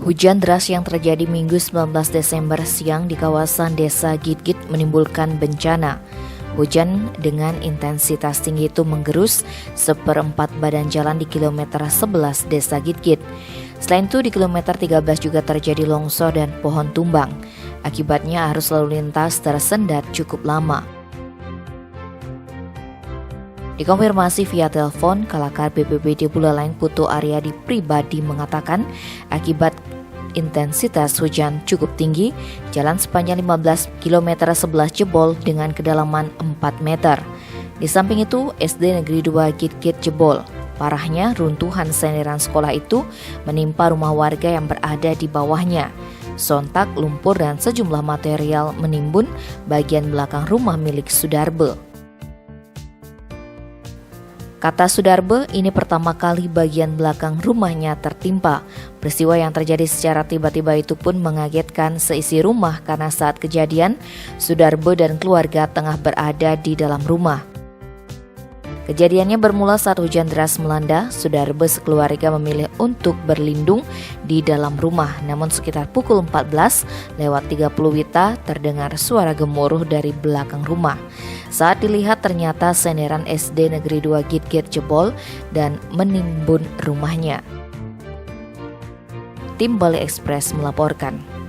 Hujan deras yang terjadi Minggu 19 Desember siang di kawasan Desa Gitgit menimbulkan bencana. Hujan dengan intensitas tinggi itu menggerus seperempat badan jalan di kilometer 11 Desa Gitgit. Selain itu di kilometer 13 juga terjadi longsor dan pohon tumbang. Akibatnya arus lalu lintas tersendat cukup lama. Dikonfirmasi via telepon, Kalakar BPBD Buleleng Putu Aryadi pribadi mengatakan akibat intensitas hujan cukup tinggi, jalan sepanjang 15 km 11 jebol dengan kedalaman 4 meter. Di samping itu, SD Negeri 2 Gitgit jebol. Parahnya, runtuhan senderan sekolah itu menimpa rumah warga yang berada di bawahnya. Sontak, lumpur dan sejumlah material menimbun bagian belakang rumah milik Sudarbe. Kata Sudarbe, ini pertama kali bagian belakang rumahnya tertimpa. Peristiwa yang terjadi secara tiba-tiba itu pun mengagetkan seisi rumah karena saat kejadian, Sudarbe dan keluarga tengah berada di dalam rumah. Kejadiannya bermula saat hujan deras melanda. Sudarbe sekeluarga memilih untuk berlindung di dalam rumah. Namun sekitar pukul 14 lewat 30 Wita terdengar suara gemuruh dari belakang rumah. Saat dilihat ternyata senderan SD Negeri 2 Gitgit jebol dan menimbun rumahnya. Tim Bali Express melaporkan.